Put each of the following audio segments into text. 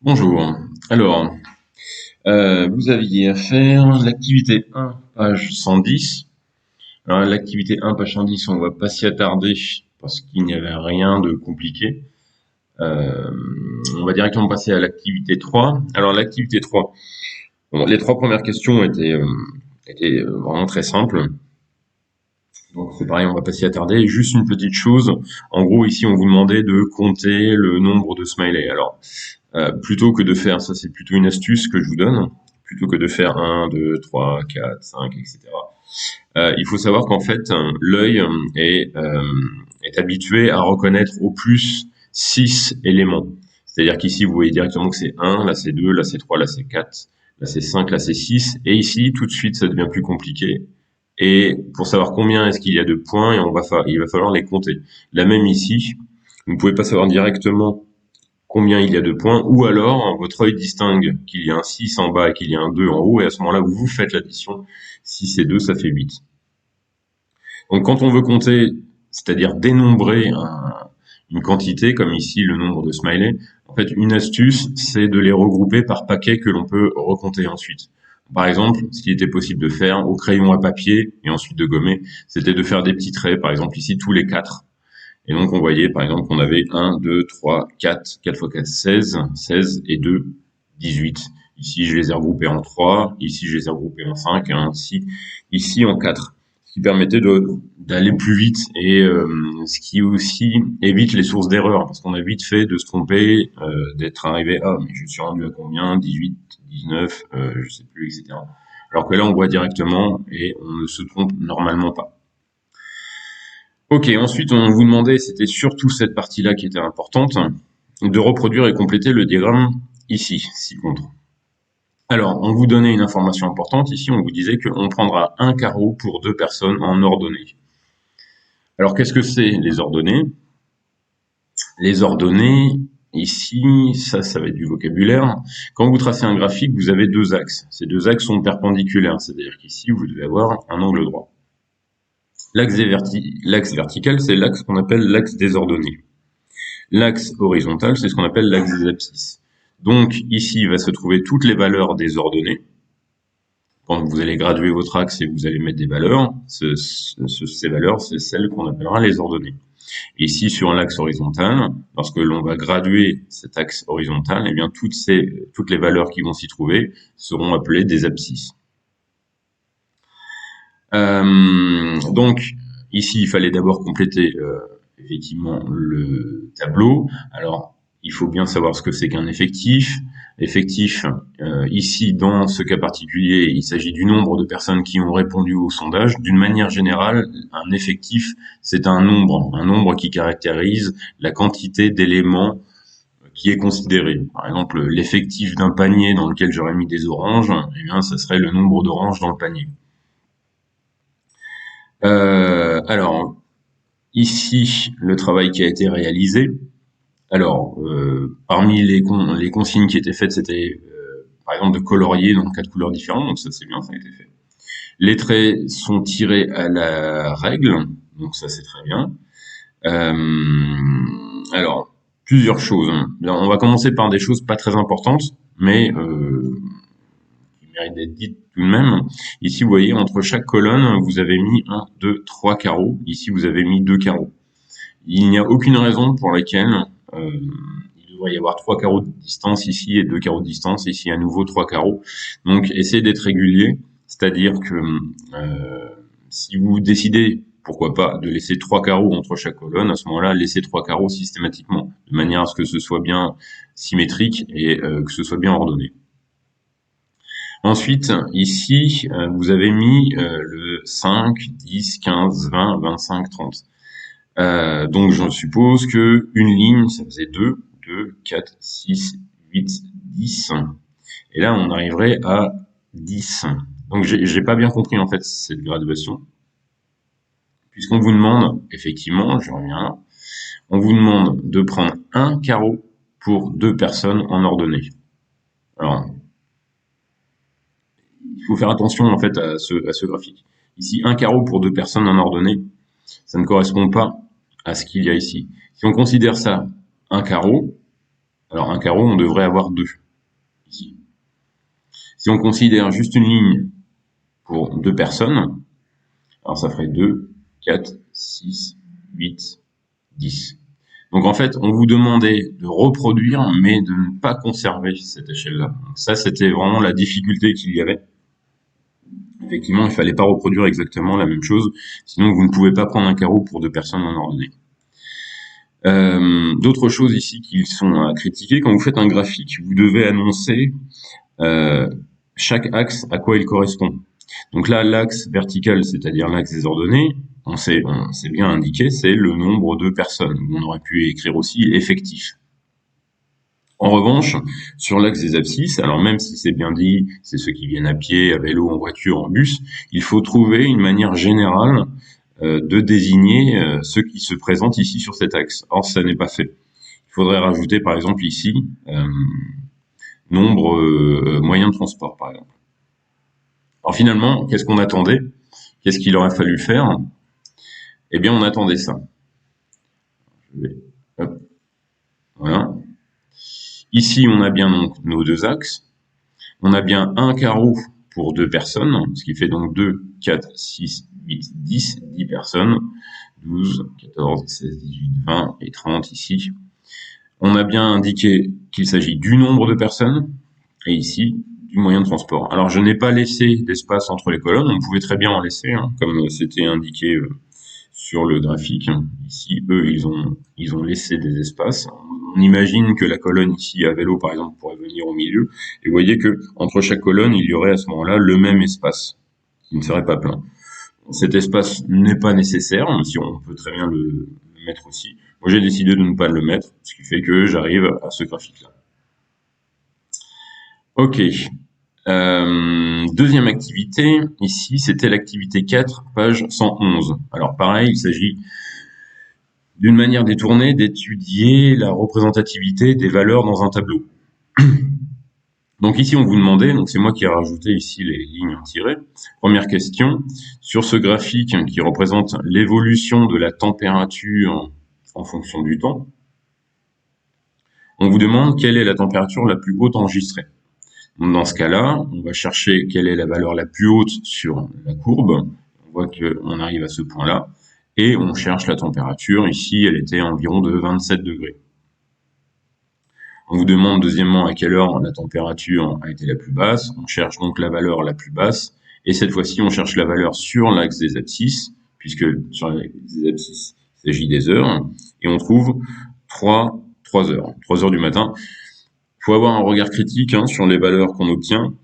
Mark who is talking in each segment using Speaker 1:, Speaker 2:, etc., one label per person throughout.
Speaker 1: Bonjour. Alors, vous aviez à faire l'activité 1, page 110. Alors, l'activité 1, page 110, on va pas s'y attarder parce qu'il n'y avait rien de compliqué. Euh, on va directement passer à l'activité 3. Alors, l'activité 3, bon, les trois premières questions étaient vraiment très simples. Donc, c'est pareil, on va pas s'y attarder. Juste une petite chose. En gros, ici, on vous demandait de compter le nombre de smileys. Alors, plutôt que de faire, ça c'est plutôt une astuce que je vous donne, plutôt que de faire 1, 2, 3, 4, 5, etc. Il faut savoir qu'en fait, l'œil est habitué à reconnaître au plus 6 éléments. C'est-à-dire qu'ici, vous voyez directement que c'est 1, là c'est 2, là c'est 3, là c'est 4, là c'est 5, là c'est 6. Et ici, tout de suite, ça devient plus compliqué. Et pour savoir combien est-ce qu'il y a de points, il va falloir les compter. La même ici, vous ne pouvez pas savoir directement combien il y a de points, ou alors votre œil distingue qu'il y a un 6 en bas et qu'il y a un 2 en haut, et à ce moment-là, vous faites l'addition. 6 et 2, ça fait 8. Donc quand on veut compter, c'est-à-dire dénombrer une quantité, comme ici le nombre de smileys, en fait, une astuce, c'est de les regrouper par paquets que l'on peut recompter ensuite. Par exemple, ce qui était possible de faire au crayon à papier et ensuite de gommer, c'était de faire des petits traits, par exemple ici tous les 4. Et donc, on voyait, par exemple, qu'on avait 1, 2, 3, 4, 4 fois 4, 16, 16 et 2, 18. Ici, je les ai regroupés en 3, ici, je les ai regroupés en 5, ici en 4. Ce qui permettait d'aller plus vite et ce qui aussi évite les sources d'erreur, parce qu'on a vite fait de se tromper, d'être arrivé à, mais je suis rendu à combien, 18, 19, je sais plus, etc. Alors que là, on voit directement et on ne se trompe normalement pas. Ok, ensuite on vous demandait, c'était surtout cette partie-là qui était importante, de reproduire et compléter le diagramme ici, ci-contre. Alors, on vous donnait une information importante, ici on vous disait qu'on prendra un carreau pour deux personnes en ordonnée. Alors qu'est-ce que c'est les ordonnées? Les ordonnées, ici, ça va être du vocabulaire. Quand vous tracez un graphique, vous avez deux axes. Ces deux axes sont perpendiculaires, c'est-à-dire qu'ici vous devez avoir un angle droit. L'axe vertical, c'est l'axe qu'on appelle l'axe des ordonnées. L'axe horizontal, c'est ce qu'on appelle l'axe des abscisses. Donc ici, il va se trouver toutes les valeurs des ordonnées. Quand vous allez graduer votre axe et vous allez mettre des valeurs, ces valeurs, c'est celles qu'on appellera les ordonnées. Et ici, sur l'axe horizontal, lorsque l'on va graduer cet axe horizontal, eh bien toutes les valeurs qui vont s'y trouver seront appelées des abscisses. Donc ici, il fallait d'abord compléter effectivement le tableau. Alors, il faut bien savoir ce que c'est qu'un effectif. Effectif, ici, dans ce cas particulier, il s'agit du nombre de personnes qui ont répondu au sondage. D'une manière générale, un effectif, c'est un nombre qui caractérise la quantité d'éléments qui est considéré. Par exemple, l'effectif d'un panier dans lequel j'aurais mis des oranges, eh bien, ça serait le nombre d'oranges dans le panier. Alors, ici, le travail qui a été réalisé. Alors, parmi les consignes qui étaient faites, c'était par exemple de colorier dans 4 couleurs différentes, donc ça c'est bien, ça a été fait. Les traits sont tirés à la règle, donc ça c'est très bien. Alors, plusieurs choses. On va commencer par des choses pas très importantes, mais qui méritent d'être dites tout de même. Ici, vous voyez, entre chaque colonne, vous avez mis 1, 2, 3 carreaux. Ici, vous avez mis 2 carreaux. Il n'y a aucune raison pour laquelle il devrait y avoir 3 carreaux de distance ici et 2 carreaux de distance, ici à nouveau 3 carreaux. Donc essayez d'être régulier, c'est-à-dire que si vous décidez, pourquoi pas, de laisser 3 carreaux entre chaque colonne, à ce moment-là, laissez 3 carreaux systématiquement, de manière à ce que ce soit bien symétrique et que ce soit bien ordonné. Ensuite, ici, vous avez mis le 5, 10, 15, 20, 25, 30. Donc je suppose que une ligne, ça faisait 2, 2, 4, 6, 8, 10. Et là, on arriverait à 10. Donc j'ai pas bien compris en fait cette graduation. Puisqu'on vous demande, effectivement, je reviens là, on vous demande de prendre un carreau pour deux personnes en ordonnée. Alors, il faut faire attention en fait à ce graphique. Ici, un carreau pour deux personnes en ordonnée, ça ne correspond pas à ce qu'il y a ici. Si on considère ça un carreau, Alors un carreau, on devrait avoir 2 ici. Si on considère juste une ligne pour 2 personnes, alors ça ferait 2, 4, 6, 8, 10. Donc en fait, on vous demandait de reproduire, mais de ne pas conserver cette échelle-là. Donc ça, c'était vraiment la difficulté qu'il y avait. Effectivement, il fallait pas reproduire exactement la même chose, sinon vous ne pouvez pas prendre un carreau pour 2 personnes non ordonnées. D'autres choses ici qui sont à critiquer, quand vous faites un graphique, vous devez annoncer chaque axe à quoi il correspond. Donc là, l'axe vertical, c'est-à-dire l'axe des ordonnées, on sait bien indiqué, c'est le nombre de personnes. On aurait pu écrire aussi effectif. En revanche, sur l'axe des abscisses, alors même si c'est bien dit, c'est ceux qui viennent à pied, à vélo, en voiture, en bus, il faut trouver une manière générale de désigner ceux qui se présentent ici sur cet axe. Or, ça n'est pas fait. Il faudrait rajouter, par exemple, ici, nombre moyens de transport, par exemple. Alors finalement, qu'est-ce qu'on attendait? Qu'est-ce qu'il aurait fallu faire? Eh bien, on attendait ça. Hop, voilà. Ici, on a bien donc nos 2 axes. On a bien un carreau pour 2 personnes, ce qui fait donc 2, 4, 6, 8, 10, 10 personnes. 12, 14, 16, 18, 20 et 30 ici. On a bien indiqué qu'il s'agit du nombre de personnes, et ici, du moyen de transport. Alors, je n'ai pas laissé d'espace entre les colonnes, on pouvait très bien en laisser, hein, comme c'était indiqué sur le graphique. Ici, eux, ils ont laissé des espaces. On imagine que la colonne ici à vélo, par exemple, pourrait venir au milieu, et vous voyez que entre chaque colonne, il y aurait à ce moment-là le même espace, qui ne serait pas plein. Cet espace n'est pas nécessaire, même si on peut très bien le mettre aussi. Moi, j'ai décidé de ne pas le mettre, ce qui fait que j'arrive à ce graphique-là. Ok. Deuxième activité, ici, c'était l'activité 4, page 111. Alors pareil, il s'agit d'une manière détournée d'étudier la représentativité des valeurs dans un tableau. Donc ici, on vous demandait, donc c'est moi qui ai rajouté ici les lignes en tiré. Première question, sur ce graphique qui représente l'évolution de la température en fonction du temps, on vous demande quelle est la température la plus haute enregistrée. Donc dans ce cas-là, on va chercher quelle est la valeur la plus haute sur la courbe. On voit qu'on arrive à ce point-là. Et on cherche la température. Ici, elle était environ de 27 degrés. On vous demande deuxièmement à quelle heure la température a été la plus basse. On cherche donc la valeur la plus basse. Et cette fois-ci, on cherche la valeur sur l'axe des abscisses, puisque sur l'axe des abscisses, il s'agit des heures. Et on trouve 3 heures. 3 heures du matin. Il faut avoir un regard critique sur les valeurs qu'on obtient.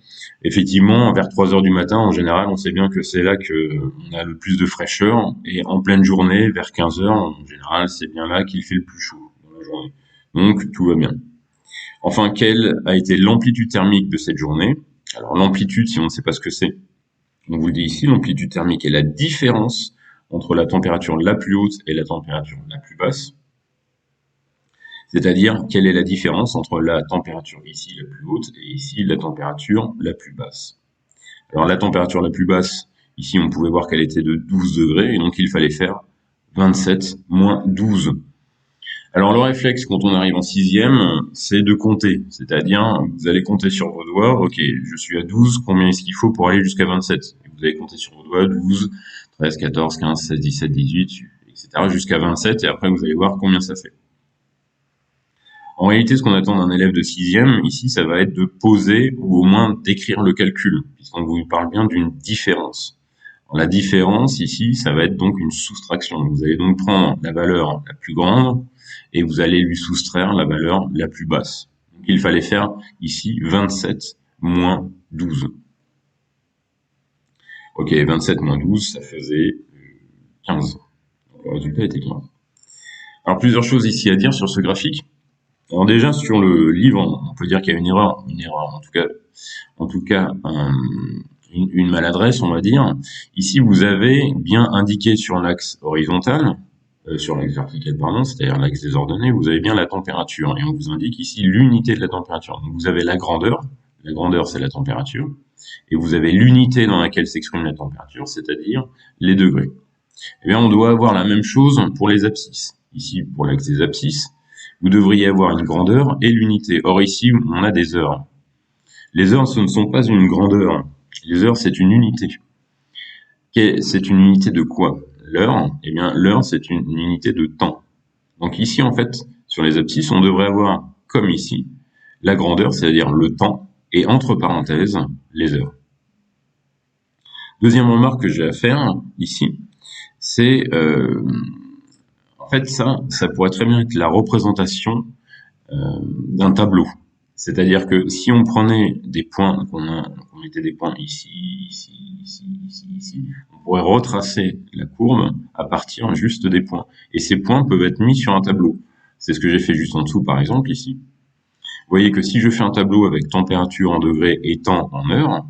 Speaker 1: Effectivement, vers 3 heures du matin, en général, on sait bien que c'est là qu'on a le plus de fraîcheur. Et en pleine journée, vers 15 heures, en général, c'est bien là qu'il fait le plus chaud dans la journée. Donc, tout va bien. Enfin, quelle a été l'amplitude thermique de cette journée? Alors, l'amplitude, si on ne sait pas ce que c'est, on vous le dit ici, l'amplitude thermique est la différence entre la température la plus haute et la température la plus basse. C'est-à-dire, quelle est la différence entre la température ici la plus haute et ici la température la plus basse. Alors, la température la plus basse, ici, on pouvait voir qu'elle était de 12 degrés, et donc il fallait faire 27 moins 12. Alors, le réflexe, quand on arrive en sixième, c'est de compter. C'est-à-dire, vous allez compter sur vos doigts. Ok, je suis à 12, combien est-ce qu'il faut pour aller jusqu'à 27? Et vous allez compter sur vos doigts, 12, 13, 14, 15, 16, 17, 18, etc. jusqu'à 27, et après, vous allez voir combien ça fait. En réalité, ce qu'on attend d'un élève de sixième, ici, ça va être de poser ou au moins d'écrire le calcul, puisqu'on vous parle bien d'une différence. La différence, ici, ça va être donc une soustraction. Vous allez donc prendre la valeur la plus grande et vous allez lui soustraire la valeur la plus basse. Donc, il fallait faire ici 27 moins 12. Ok, 27 moins 12, ça faisait 15. Donc, le résultat était 15. Alors, plusieurs choses ici à dire sur ce graphique. Alors déjà, sur le livre, on peut dire qu'il y a une erreur en tout cas, une maladresse, on va dire. Ici, vous avez bien indiqué sur l'axe horizontal, sur l'axe vertical, pardon, c'est-à-dire l'axe des ordonnées, vous avez bien la température, et on vous indique ici l'unité de la température. Donc vous avez la grandeur c'est la température, et vous avez l'unité dans laquelle s'exprime la température, c'est-à-dire les degrés. Eh bien, on doit avoir la même chose pour les abscisses. Ici, pour l'axe des abscisses, vous devriez avoir une grandeur et l'unité. Or ici, on a des heures. Les heures, ce ne sont pas une grandeur. Les heures, c'est une unité. C'est une unité de quoi? L'heure, eh bien, l'heure, c'est une unité de temps. Donc ici, en fait, sur les abscisses, on devrait avoir, comme ici, la grandeur, c'est-à-dire le temps, et entre parenthèses, les heures. Deuxième remarque que j'ai à faire ici, c'est, en fait, ça pourrait très bien être la représentation d'un tableau. C'est-à-dire que si on prenait des points, qu'on mettait des points ici, ici, ici, ici, ici, on pourrait retracer la courbe à partir juste des points. Et ces points peuvent être mis sur un tableau. C'est ce que j'ai fait juste en dessous, par exemple, ici. Vous voyez que si je fais un tableau avec température en degrés et temps en heures,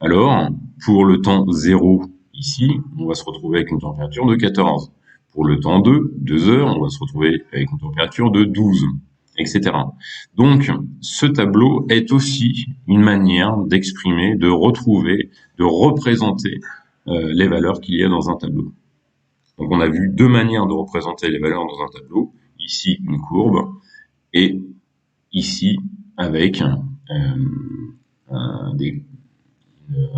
Speaker 1: alors, pour le temps 0, ici, on va se retrouver avec une température de 14. Pour le temps 2 heures, on va se retrouver avec une température de 12, etc. Donc, ce tableau est aussi une manière d'exprimer, de retrouver, de représenter les valeurs qu'il y a dans un tableau. Donc, on a vu deux manières de représenter les valeurs dans un tableau. Ici, une courbe, et ici, avec un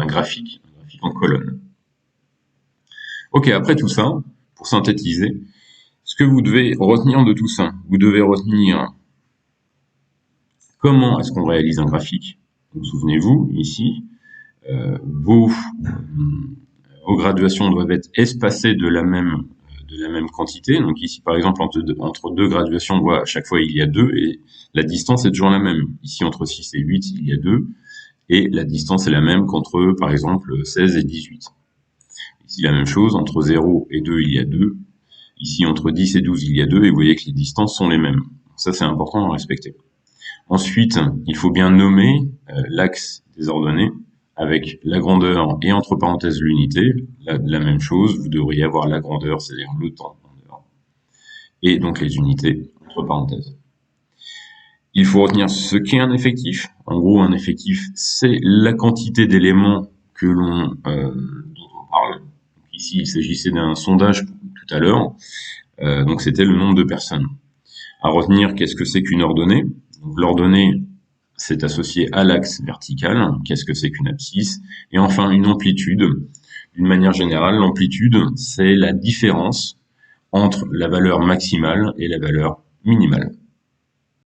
Speaker 1: graphique en colonne. Ok, après tout ça, pour synthétiser, ce que vous devez retenir de tout ça, vous devez retenir comment est-ce qu'on réalise un graphique. Donc, souvenez-vous, ici, vos graduations doivent être espacées de la même quantité. Donc ici, par exemple, entre deux graduations, on voit à chaque fois il y a 2 et la distance est toujours la même. Ici, entre 6 et 8, il y a 2 et la distance est la même qu'entre, par exemple, 16 et 18. Ici, la même chose, entre 0 et 2, il y a 2. Ici, entre 10 et 12, il y a 2, et vous voyez que les distances sont les mêmes. Ça, c'est important à respecter. Ensuite, il faut bien nommer l'axe des ordonnées avec la grandeur et entre parenthèses l'unité. La même chose, vous devriez avoir la grandeur, c'est-à-dire le temps en heure, et donc les unités entre parenthèses. Il faut retenir ce qu'est un effectif. En gros, un effectif, c'est la quantité d'éléments que dont on parle. Donc ici, il s'agissait d'un sondage tout à l'heure, donc c'était le nombre de personnes. À retenir, qu'est-ce que c'est qu'une ordonnée? Donc, l'ordonnée, c'est associé à l'axe vertical. Qu'est-ce que c'est qu'une abscisse? Et enfin, une amplitude. D'une manière générale, l'amplitude, c'est la différence entre la valeur maximale et la valeur minimale.